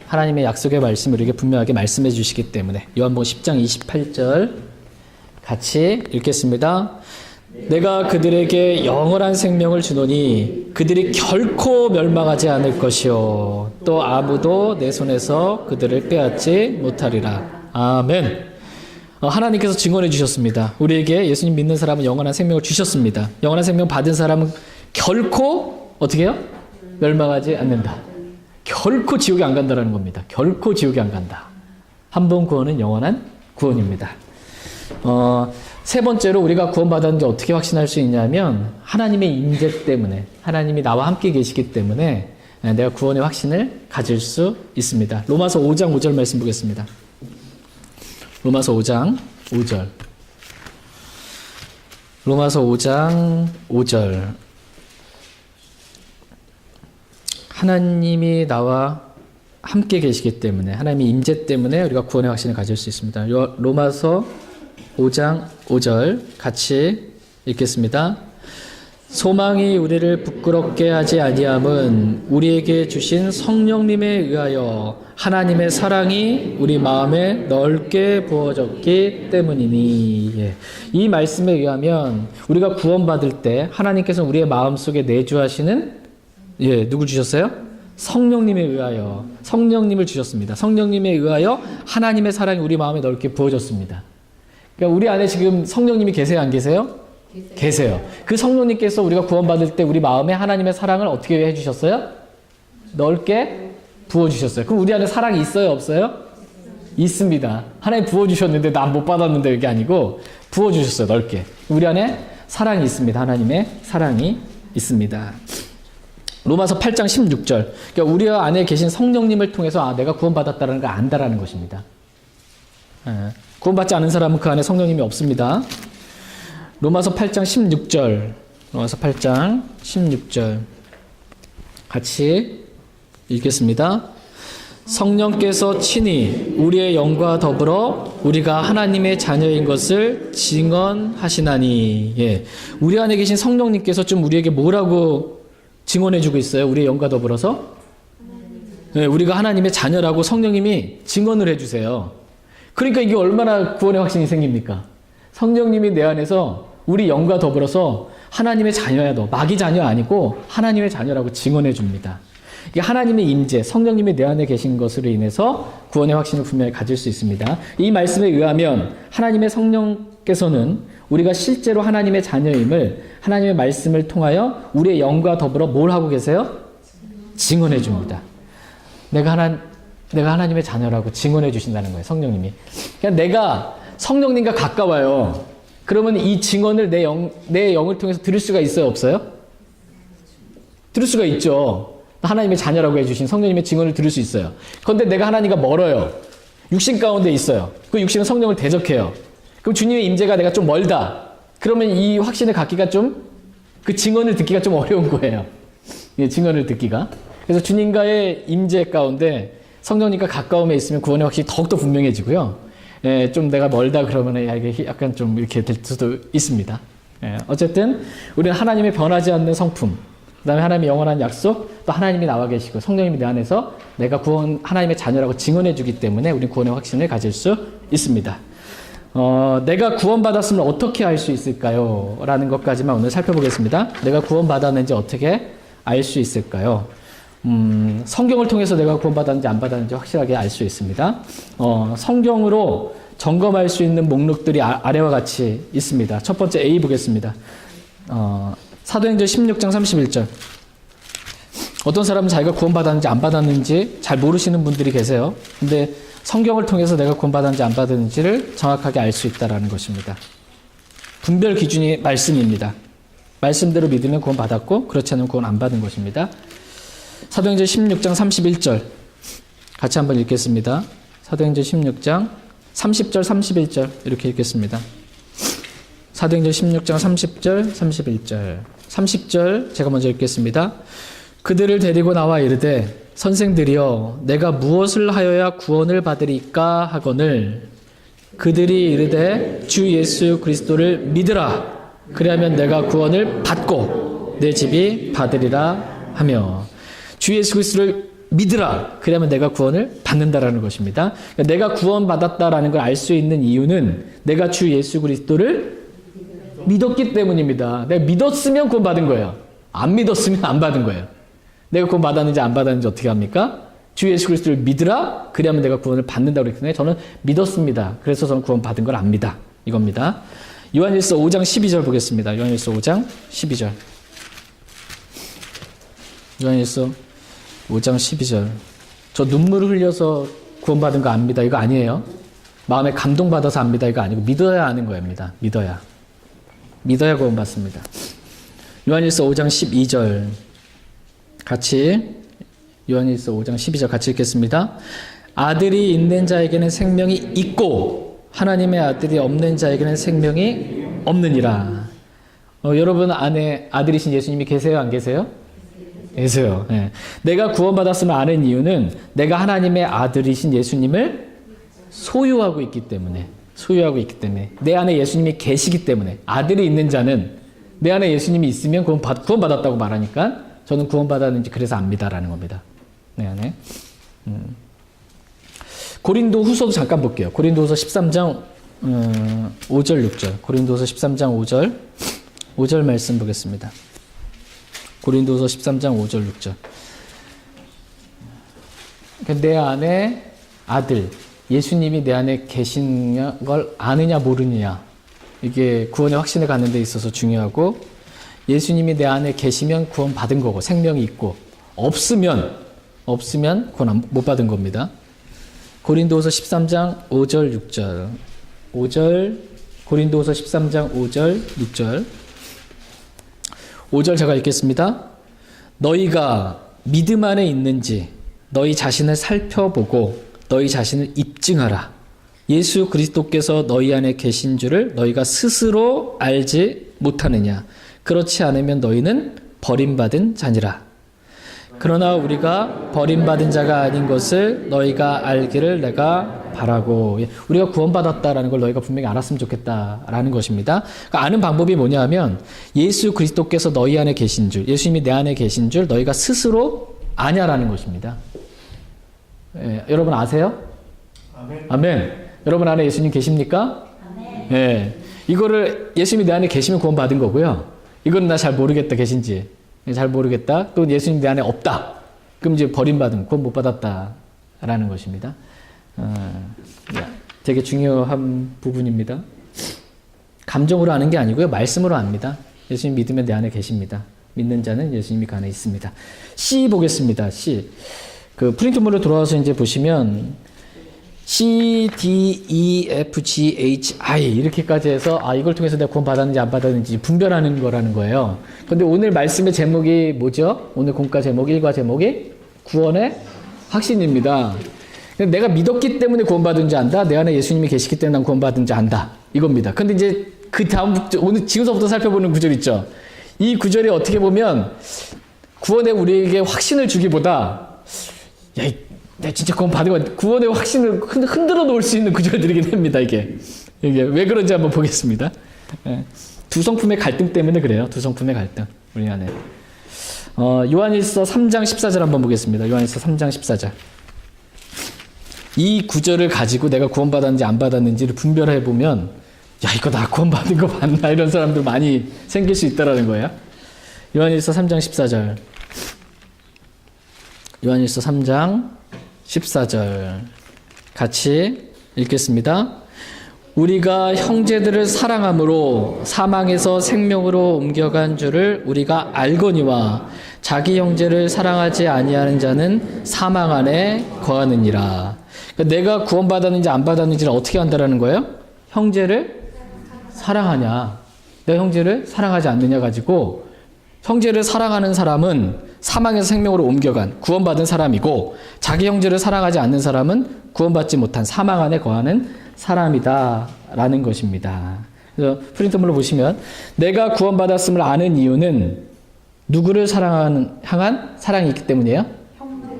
하나님의 약속의 말씀을 우리에게 분명하게 말씀해 주시기 때문에 요한복음 10장 28절 같이 읽겠습니다. 내가 그들에게 영원한 생명을 주노니 그들이 결코 멸망하지 않을 것이요 또 아무도 내 손에서 그들을 빼앗지 못하리라. 아멘. 하나님께서 증언해 주셨습니다. 우리에게 예수님 믿는 사람은 영원한 생명을 주셨습니다. 영원한 생명 받은 사람은 결코 어떻게 해요? 멸망하지 않는다. 결코 지옥에 안 간다라는 겁니다. 결코 지옥에 안 간다. 한 번 구원은 영원한 구원입니다. 세 번째로 우리가 구원받았는지 어떻게 확신할 수 있냐면 하나님의 임재 때문에 하나님이 나와 함께 계시기 때문에 내가 구원의 확신을 가질 수 있습니다. 로마서 5장 5절 말씀 보겠습니다. 로마서 5장 5절. 로마서 5장 5절. 하나님이 나와 함께 계시기 때문에 하나님의 임재 때문에 우리가 구원의 확신을 가질 수 있습니다. 로마서 5장 5절 같이 읽겠습니다. 소망이 우리를 부끄럽게 하지 아니함은 우리에게 주신 성령님에 의하여 하나님의 사랑이 우리 마음에 넓게 부어졌기 때문이니. 예. 이 말씀에 의하면 우리가 구원받을 때 하나님께서 우리의 마음속에 내주하시는 누구 주셨어요? 성령님에 의하여 성령님을 주셨습니다. 성령님에 의하여 하나님의 사랑이 우리 마음에 넓게 부어졌습니다. 그러니까 우리 안에 지금 성령님이 계세요, 안 계세요? 계세요. 그 성령님께서 우리가 구원받을 때 우리 마음에 하나님의 사랑을 어떻게 해주셨어요? 넓게 부어주셨어요. 그럼 우리 안에 사랑이 있어요, 없어요? 있습니다. 하나님 부어주셨는데 난 못 받았는데 이게 아니고 부어주셨어요, 넓게. 우리 안에 사랑이 있습니다. 하나님의 사랑이 있습니다. 로마서 8장 16절. 그러니까 우리 안에 계신 성령님을 통해서 내가 구원받았다는 걸 안다라는 것입니다. 구원받지 않은 사람은 그 안에 성령님이 없습니다. 로마서 8장 16절. 로마서 8장 16절. 같이 읽겠습니다. 성령께서 친히 우리의 영과 더불어 우리가 하나님의 자녀인 것을 증언하시나니. 예. 우리 안에 계신 성령님께서 좀 우리에게 뭐라고 증언해주고 있어요? 우리의 영과 더불어서? 네, 우리가 하나님의 자녀라고 성령님이 증언을 해주세요. 그러니까 이게 얼마나 구원의 확신이 생깁니까? 성령님이 내 안에서 우리 영과 더불어서 하나님의 자녀야 너. 마귀 자녀 아니고 하나님의 자녀라고 증언해 줍니다. 이게 하나님의 임재, 성령님이 내 안에 계신 것으로 인해서 구원의 확신을 분명히 가질 수 있습니다. 이 말씀에 의하면 하나님의 성령께서는 우리가 실제로 하나님의 자녀임을 하나님의 말씀을 통하여 우리의 영과 더불어 뭘 하고 계세요? 증언해 줍니다. 내가 하나님의 자녀라고 증언해 주신다는 거예요. 성령님이. 그러니까 내가 성령님과 가까워요. 그러면 이 증언을 내 영을 통해서 들을 수가 있어요? 없어요? 들을 수가 있죠. 하나님의 자녀라고 해주신 성령님의 증언을 들을 수 있어요. 그런데 내가 하나님과 멀어요. 육신 가운데 있어요. 그 육신은 성령을 대적해요. 그럼 주님의 임재가 내가 좀 멀다. 그러면 이 확신을 갖기가 그 증언을 듣기가 좀 어려운 거예요. 예, 증언을 듣기가. 그래서 주님과의 임재 가운데 성령님과 가까움에 있으면 구원의 확신이 더욱더 분명해지고요. 예, 좀 내가 멀다 그러면 이게 약간 좀 이렇게 될 수도 있습니다. 예, 어쨌든 우리는 하나님의 변하지 않는 성품, 그 다음에 하나님의 영원한 약속, 또 하나님이 나와 계시고 성령님이 내 안에서 내가 하나님의 자녀라고 증언해 주기 때문에 우리는 구원의 확신을 가질 수 있습니다. 내가 구원받았으면 어떻게 알 수 있을까요? 라는 것까지만 오늘 살펴보겠습니다. 내가 구원받았는지 어떻게 알 수 있을까요? 성경을 통해서 내가 구원받았는지 안 받았는지 확실하게 알 수 있습니다. 성경으로 점검할 수 있는 목록들이 아래와 같이 있습니다. 첫 번째 A 보겠습니다. 사도행전 16장 31절. 어떤 사람은 자기가 구원받았는지 안 받았는지 잘 모르시는 분들이 계세요. 근데 성경을 통해서 내가 구원받았는지 안 받았는지를 정확하게 알 수 있다는 것입니다. 분별 기준이 말씀입니다. 말씀대로 믿으면 구원받았고 그렇지 않으면 구원 안 받은 것입니다. 사도행전 16장 31절 같이 한번 읽겠습니다. 사도행전 16장 30절 31절 이렇게 읽겠습니다. 사도행전 16장 30절 31절 30절 제가 먼저 읽겠습니다. 그들을 데리고 나와 이르되 선생들이여 내가 무엇을 하여야 구원을 받으리까 하거늘 그들이 이르되 주 예수 그리스도를 믿으라 그리하면 내가 구원을 받고 내 집이 받으리라 하며 주 예수 그리스도를 믿으라 그러면 내가 구원을 받는다라는 것입니다. 그러니까 내가 구원받았다라는 걸 알 수 있는 이유는 내가 주 예수 그리스도를 믿었기 때문입니다. 내가 믿었으면 구원받은 거예요. 안 믿었으면 안 받은 거예요. 내가 구원받았는지 안 받았는지 어떻게 합니까? 주 예수 그리스도를 믿으라 그러면 내가 구원을 받는다고 그랬기 때문에 저는 믿었습니다. 그래서 저는 구원받은 걸 압니다. 이겁니다. 요한일서 5장 12절 보겠습니다. 요한일서 5장 12절. 요한일서 5장 12절. 저 눈물을 흘려서 구원받은 거 압니다. 이거 아니에요. 마음에 감동받아서 압니다. 이거 아니고 믿어야 아는 거입니다. 믿어야 구원받습니다. 요한일서 5장 12절. 같이 요한일서 5장 12절 같이 읽겠습니다. 아들이 있는 자에게는 생명이 있고 하나님의 아들이 없는 자에게는 생명이 없느니라. 여러분 안에 아들이신 예수님이 계세요? 안 계세요? 계세요. 네. 내가 구원받았음을 아는 이유는 내가 하나님의 아들이신 예수님을 소유하고 있기 때문에 내 안에 예수님이 계시기 때문에 아들이 있는 자는 내 안에 예수님이 있으면 구원받았다고 말하니까 저는 구원받았는지 그래서 압니다라는 겁니다. 내 안에. 고린도 후서도 잠깐 볼게요. 고린도후서 13장 5절 6절. 고린도후서 13장 5절 말씀 보겠습니다. 고린도후서 13장 5절 6절. 그러니까 내 안에 아들 예수님이 내 안에 계신 걸 아느냐 모르느냐 이게 구원의 확신을 갖는 데 있어서 중요하고 예수님이 내 안에 계시면 구원 받은 거고 생명이 있고 없으면 구원 못 받은 겁니다. 고린도후서 13장 5절 6절 5절 고린도후서 13장 5절 6절 5절 제가 읽겠습니다. 너희가 믿음 안에 있는지 너희 자신을 살펴보고 너희 자신을 입증하라. 예수 그리스도께서 너희 안에 계신 줄을 너희가 스스로 알지 못하느냐. 그렇지 않으면 너희는 버림받은 자니라. 그러나 우리가 버림받은 자가 아닌 것을 너희가 알기를 내가 바라고. 우리가 구원받았다라는 걸 너희가 분명히 알았으면 좋겠다라는 것입니다. 그러니까 아는 방법이 뭐냐 하면 예수 그리스도께서 너희 안에 계신 줄, 예수님이 내 안에 계신 줄 너희가 스스로 아냐라는 것입니다. 예, 여러분 아세요? 아멘. 여러분 안에 예수님 계십니까? 아멘. 예, 이거를 예수님이 내 안에 계시면 구원받은 거고요. 이거는 나 잘 모르겠다 계신지 잘 모르겠다. 또 예수님 내 안에 없다. 그럼 이제 버림받은, 구원 못 받았다라는 것입니다. 되게 중요한 부분입니다. 감정으로 아는 게 아니고요. 말씀으로 압니다. 예수님 믿으면 내 안에 계십니다. 믿는 자는 예수님이 그 안에 있습니다. C 보겠습니다. C. 그 프린트물로 돌아와서 이제 보시면 C, D, E, F, G, H, I 이렇게까지 해서 이걸 통해서 내가 구원 받았는지 안 받았는지 분별하는 거라는 거예요. 근데 오늘 말씀의 제목이 뭐죠? 오늘 공과 제목, 일과 제목이 구원의 확신입니다. 내가 믿었기 때문에 구원받은지 안다. 내 안에 예수님이 계시기 때문에 난 구원받은지 안다. 이겁니다. 근데 이제 그 다음 오늘 지금서부터 살펴보는 구절 있죠. 이 구절이 어떻게 보면 구원에 우리에게 확신을 주기보다 내가 진짜 구원 받은 거 구원의 확신을 흔들어 놓을 수 있는 구절들이긴 합니다. 이게 왜 그런지 한번 보겠습니다. 두 성품의 갈등 때문에 그래요. 두 성품의 갈등 우리 안에. 요한일서 3장 14절 한번 보겠습니다. 요한일서 3장 14절. 이 구절을 가지고 내가 구원받았는지 안 받았는지를 분별해 보면 이거 나 구원받은 거 맞나 이런 사람들 많이 생길 수 있다라는 거예요. 요한일서 3장 14절. 요한일서 3장 14절 같이 읽겠습니다. 우리가 형제들을 사랑함으로 사망에서 생명으로 옮겨간 줄을 우리가 알거니와 자기 형제를 사랑하지 아니하는 자는 사망 안에 거하느니라. 그러니까 내가 구원받았는지 안 받았는지를 어떻게 한다라는 거예요? 형제를 사랑하냐, 내가 형제를 사랑하지 않느냐 가지고 형제를 사랑하는 사람은 사망에서 생명으로 옮겨간 구원받은 사람이고 자기 형제를 사랑하지 않는 사람은 구원받지 못한 사망 안에 거하는 사람이다라는 것입니다. 그래서 프린트물로 보시면 내가 구원받았음을 아는 이유는 누구를 향한 사랑이 있기 때문이에요?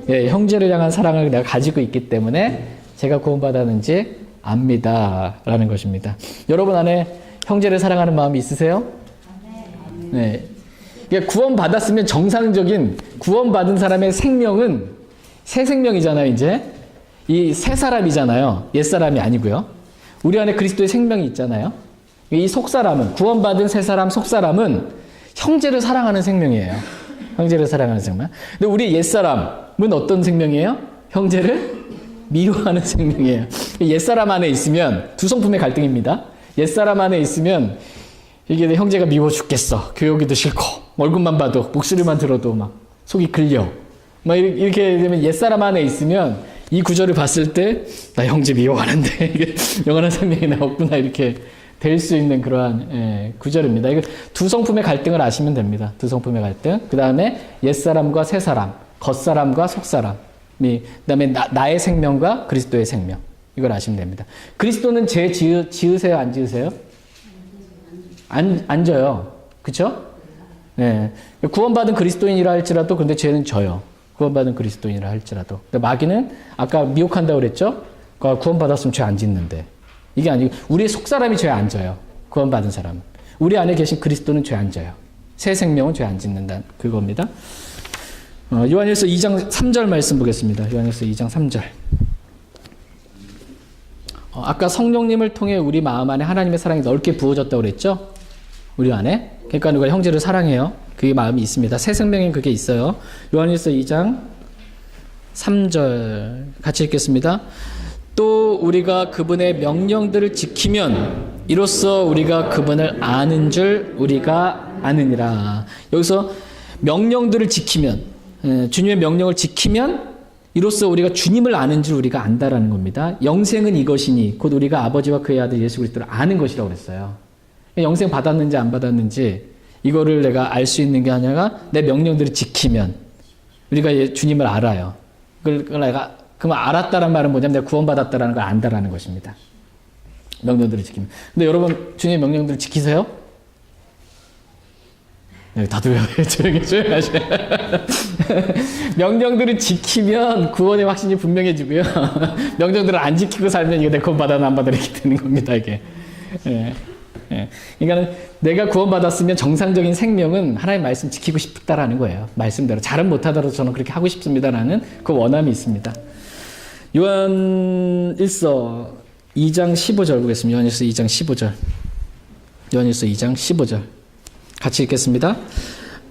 형제를 향한 사랑을 내가 가지고 있기 때문에 제가 구원받았는지 압니다라는 것입니다. 여러분 안에 형제를 사랑하는 마음이 있으세요? 네. 구원받았으면 정상적인 구원받은 사람의 생명은 새 생명이잖아요. 이제 이 새 사람이잖아요. 옛 사람이 아니고요. 우리 안에 그리스도의 생명이 있잖아요. 이 속사람은 구원받은 새 사람 속사람은 형제를 사랑하는 생명이에요. 형제를 사랑하는 생명. 근데 우리 옛 사람은 어떤 생명이에요? 형제를 미워하는 생명이에요. 옛 사람 안에 있으면 두 성품의 갈등입니다. 옛 사람 안에 있으면 이게 내 형제가 미워 죽겠어. 교육이도 싫고 얼굴만 봐도 목소리만 들어도 막 속이 끌려. 막 이렇게 되면 옛사람 안에 있으면 이 구절을 봤을 때 나 형제 미워하는데 이게 영원한 생명이 나왔구나 이렇게 될 수 있는 그러한 구절입니다. 이거 두 성품의 갈등을 아시면 됩니다. 두 성품의 갈등. 그 다음에 옛사람과 새사람, 겉사람과 속사람. 그 다음에 나의 생명과 그리스도의 생명. 이걸 아시면 됩니다. 그리스도는 죄 지으세요? 안 지으세요? 안 져요. 그쵸? 네. 구원받은 그리스도인이라 할지라도 근데 죄는 져요. 구원받은 그리스도인이라 할지라도. 근데 마귀는 아까 미혹한다고 그랬죠? 구원받았으면 죄 안 짓는데. 이게 아니고 우리의 속사람이 죄 안 져요. 구원받은 사람은. 우리 안에 계신 그리스도는 죄 안 져요. 새 생명은 죄 안 짓는다. 그겁니다. 요한일서 2장 3절 말씀 보겠습니다. 요한일서 2장 3절. 아까 성령님을 통해 우리 마음 안에 하나님의 사랑이 넓게 부어졌다고 그랬죠? 우리 안에. 그러니까 누가 형제를 사랑해요. 그게 마음이 있습니다. 새 생명인 그게 있어요. 요한일서 2장 3절 같이 읽겠습니다. 또 우리가 그분의 명령들을 지키면 이로써 우리가 그분을 아는 줄 우리가 아느니라. 여기서 명령들을 지키면, 주님의 명령을 지키면 이로써 우리가 주님을 아는 줄 우리가 안다라는 겁니다. 영생은 이것이니 곧 우리가 아버지와 그의 아들 예수 그리스도를 아는 것이라고 그랬어요. 영생 받았는지 안 받았는지 이거를 내가 알 수 있는 게 아니라 내 명령들을 지키면 우리가 주님을 알아요. 그걸 내가 그럼 알았다는 말은 뭐냐면 내가 구원받았다라는 걸 안다라는 것입니다. 명령들을 지키면. 근데 여러분 주님의 명령들을 지키세요? 네, 다들 왜 조용히 하시네. 명령들을 지키면 구원의 확신이 분명해지고요. 명령들을 안 지키고 살면 이거 내 구원받아나 안 받아나 이렇게 되는 겁니다. 이게. 그러니까 내가 구원받았으면 정상적인 생명은 하나님 말씀 지키고 싶다라는 거예요. 말씀대로. 잘은 못하더라도 저는 그렇게 하고 싶습니다라는 그 원함이 있습니다. 요한일서 2장 15절 보겠습니다. 요한일서 2장 15절. 요한일서 2장 15절. 같이 읽겠습니다.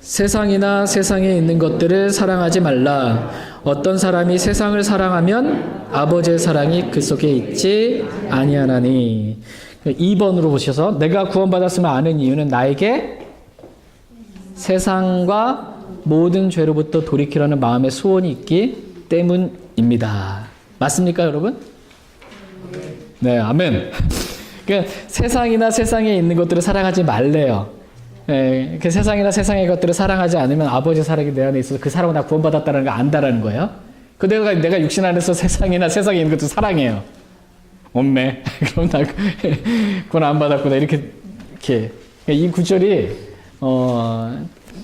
세상이나 세상에 있는 것들을 사랑하지 말라. 어떤 사람이 세상을 사랑하면 아버지의 사랑이 그 속에 있지 아니하나니. 2번으로 보셔서 내가 구원받았음을 아는 이유는 나에게 세상과 모든 죄로부터 돌이키라는 마음의 소원이 있기 때문입니다. 맞습니까, 여러분? 네, 아멘. 그러니까 세상이나 세상에 있는 것들을 사랑하지 말래요. 예, 그 세상이나 세상의 것들을 사랑하지 않으면 아버지 사랑이 내 안에 있어서 그 사랑으로 나 구원받았다는 걸 안다라는 거예요. 그 내가 육신 안에서 세상이나 세상에 있는 것도 사랑해요. 없네. 그럼 나 구원 안 받았구나. 이렇게. 이 구절이,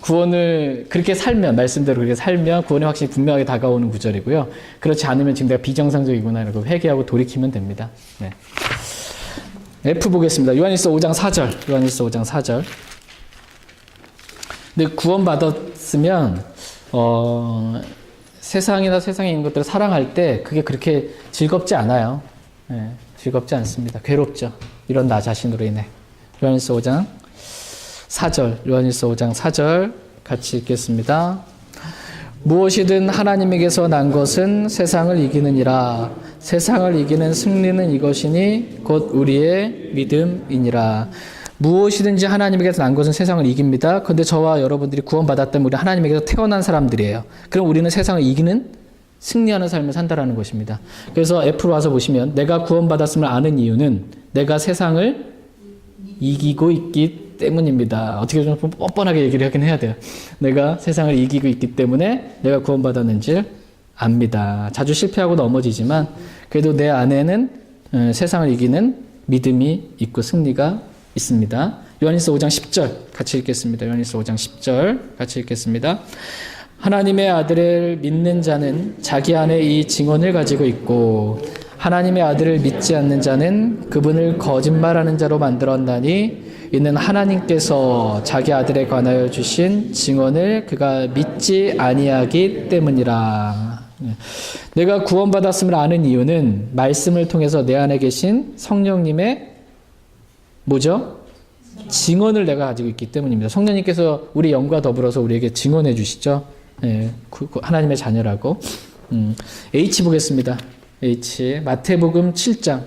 구원을 그렇게 살면, 말씀대로 그렇게 살면 구원의 확신이 분명하게 다가오는 구절이고요. 그렇지 않으면 지금 내가 비정상적이구나. 이러고 회개하고 돌이키면 됩니다. 네. F 보겠습니다. 요한일서 5장 4절. 요한일서 5장 4절. 근데 구원받았으면, 세상이나 세상에 있는 것들을 사랑할 때 그게 그렇게 즐겁지 않아요. 네, 즐겁지 않습니다. 괴롭죠. 이런 나 자신으로 인해. 요한일서 5장 4절. 요한일서 5장 4절 같이 읽겠습니다. 무엇이든 하나님에게서 난 것은 세상을 이기느니라. 세상을 이기는 승리는 이것이니 곧 우리의 믿음이니라. 무엇이든지 하나님에게서 난 것은 세상을 이깁니다. 그런데 저와 여러분들이 구원받았다면 우리 하나님에게서 태어난 사람들이에요. 그럼 우리는 세상을 이기는 승리하는 삶을 산다라는 것입니다. 그래서 F로 와서 보시면 내가 구원받았음을 아는 이유는 내가 세상을 이기고 있기 때문입니다. 어떻게 좀 뻔뻔하게 얘기를 하긴 해야 돼요. 내가 세상을 이기고 있기 때문에 내가 구원받았는지 압니다. 자주 실패하고 넘어지지만 그래도 내 안에는 세상을 이기는 믿음이 있고 승리가 있습니다. 요한일서 5장 10절 같이 읽겠습니다. 요한일서 5장 10절 같이 읽겠습니다. 하나님의 아들을 믿는 자는 자기 안에 이 증언을 가지고 있고 하나님의 아들을 믿지 않는 자는 그분을 거짓말하는 자로 만들었나니 이는 하나님께서 자기 아들에 관하여 주신 증언을 그가 믿지 아니하기 때문이라. 내가 구원받았음을 아는 이유는 말씀을 통해서 내 안에 계신 성령님의 뭐죠? 증언을 내가 가지고 있기 때문입니다. 성령님께서 우리 영과 더불어서 우리에게 증언해 주시죠. 네, 하나님의 자녀라고. H 보겠습니다. H. 마태복음 7장.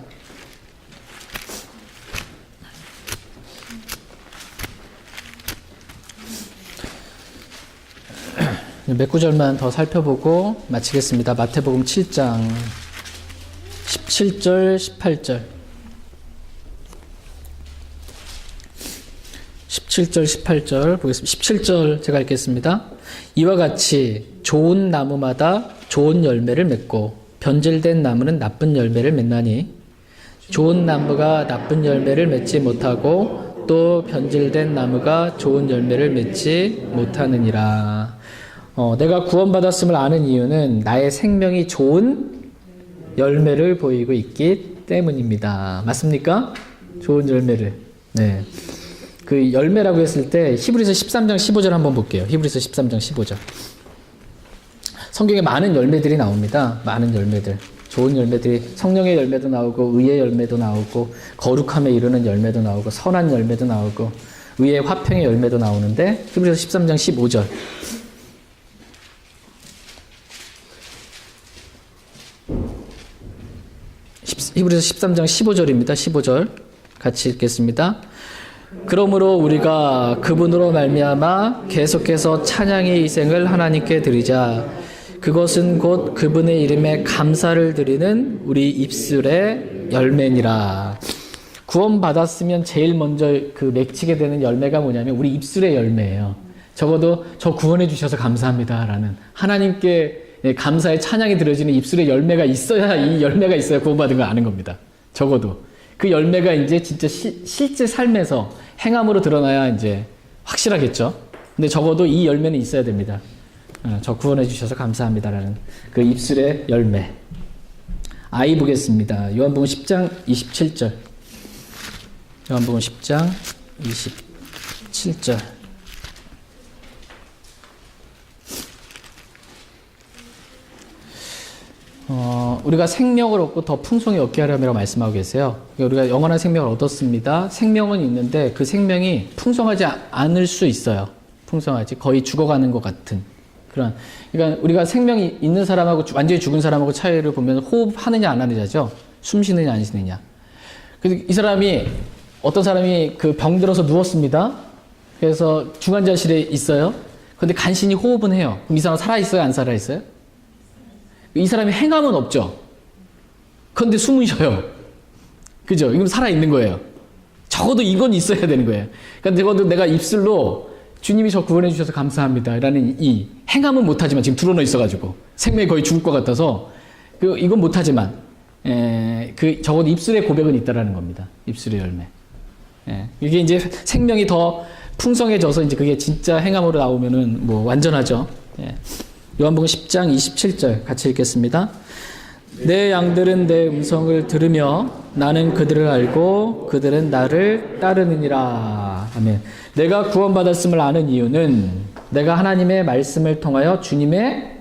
몇 구절만 더 살펴보고 마치겠습니다. 마태복음 7장 17절, 18절. 17절, 18절 보겠습니다. 17절 제가 읽겠습니다. 이와 같이 좋은 나무마다 좋은 열매를 맺고 변질된 나무는 나쁜 열매를 맺나니 좋은 나무가 나쁜 열매를 맺지 못하고 또 변질된 나무가 좋은 열매를 맺지 못하느니라. 내가 구원받았음을 아는 이유는 나의 생명이 좋은 열매를 보이고 있기 때문입니다. 맞습니까? 좋은 열매를. 네. 그 열매라고 했을 때 히브리서 13장 15절 한번 볼게요. 히브리서 13장 15절. 성경에 많은 열매들이 나옵니다. 많은 열매들. 좋은 열매들이 성령의 열매도 나오고 의의 열매도 나오고 거룩함에 이르는 열매도 나오고 선한 열매도 나오고 의의 화평의 열매도 나오는데 히브리서 13장 15절. 히브리서 13장 15절입니다. 15절 같이 읽겠습니다. 그러므로 우리가 그분으로 말미암아 계속해서 찬양의 이생을 하나님께 드리자. 그것은 곧 그분의 이름에 감사를 드리는 우리 입술의 열매니라. 구원받았으면 제일 먼저 그 맺히게 되는 열매가 뭐냐면 우리 입술의 열매예요. 적어도 저 구원해 주셔서 감사합니다라는 하나님께 감사의 찬양이 들어지는 입술의 열매가 있어야 이 열매가 있어야 구원받은 걸 아는 겁니다. 적어도 그 열매가 이제 진짜 실제 삶에서 행함으로 드러나야 이제 확실하겠죠. 근데 적어도 이 열매는 있어야 됩니다. 저 구원해 주셔서 감사합니다라는 그 입술의 열매. I 보겠습니다. 요한복음 10장 27절. 요한복음 10장 27절. 우리가 생명을 얻고 더 풍성히 얻게 하려고 말씀하고 계세요. 우리가 영원한 생명을 얻었습니다. 생명은 있는데 그 생명이 풍성하지 않을 수 있어요. 풍성하지. 거의 죽어가는 것 같은 그런. 그러니까 우리가 생명이 있는 사람하고 완전히 죽은 사람하고 차이를 보면 호흡하느냐 안 하느냐죠. 숨 쉬느냐 안 쉬느냐. 그래서 이 사람이 어떤 사람이 그 병 들어서 누웠습니다. 그래서 중환자실에 있어요. 근데 간신히 호흡은 해요. 그럼 이 사람 살아있어요? 안 살아있어요? 이 사람이 행함은 없죠. 그런데 숨은 쉬어요. 그죠? 이건 살아있는 거예요. 적어도 이건 있어야 되는 거예요. 그러니까 적어도 내가 입술로 주님이 저 구원해 주셔서 감사합니다 라는 이 행함은 못하지만 지금 드러나 있어가지고 생명이 거의 죽을 것 같아서 이건 못하지만 적어도 입술의 고백은 있다라는 겁니다. 입술의 열매. 이게 이제 생명이 더 풍성해져서 이제 그게 진짜 행함으로 나오면은 뭐 완전하죠. 요한복음 10장 27절 같이 읽겠습니다. 내 양들은 내 음성을 들으며 나는 그들을 알고 그들은 나를 따르느니라. 아멘. 내가 구원받았음을 아는 이유는 내가 하나님의 말씀을 통하여 주님의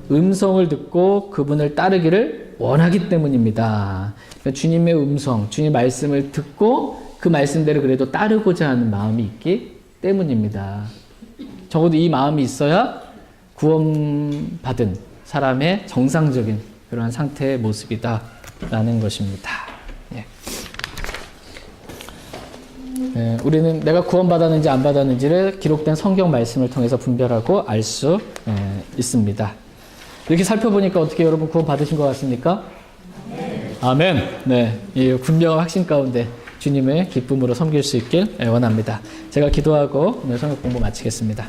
음성을 듣고 그분을 따르기를 원하기 때문입니다. 그러니까 주님의 음성, 주님의 말씀을 듣고 그 말씀대로 그래도 따르고자 하는 마음이 있기 때문입니다. 적어도 이 마음이 있어야 구원받은 사람의 정상적인 그러한 상태의 모습이다라는 것입니다. 우리는 내가 구원받았는지 안 받았는지를 기록된 성경 말씀을 통해서 분별하고 알 수 있습니다. 이렇게 살펴보니까 어떻게 여러분 구원받으신 것 같습니까? 아멘. 네, 이 분명한 확신 가운데 주님의 기쁨으로 섬길 수 있길 원합니다. 제가 기도하고 오늘 성경 공부 마치겠습니다.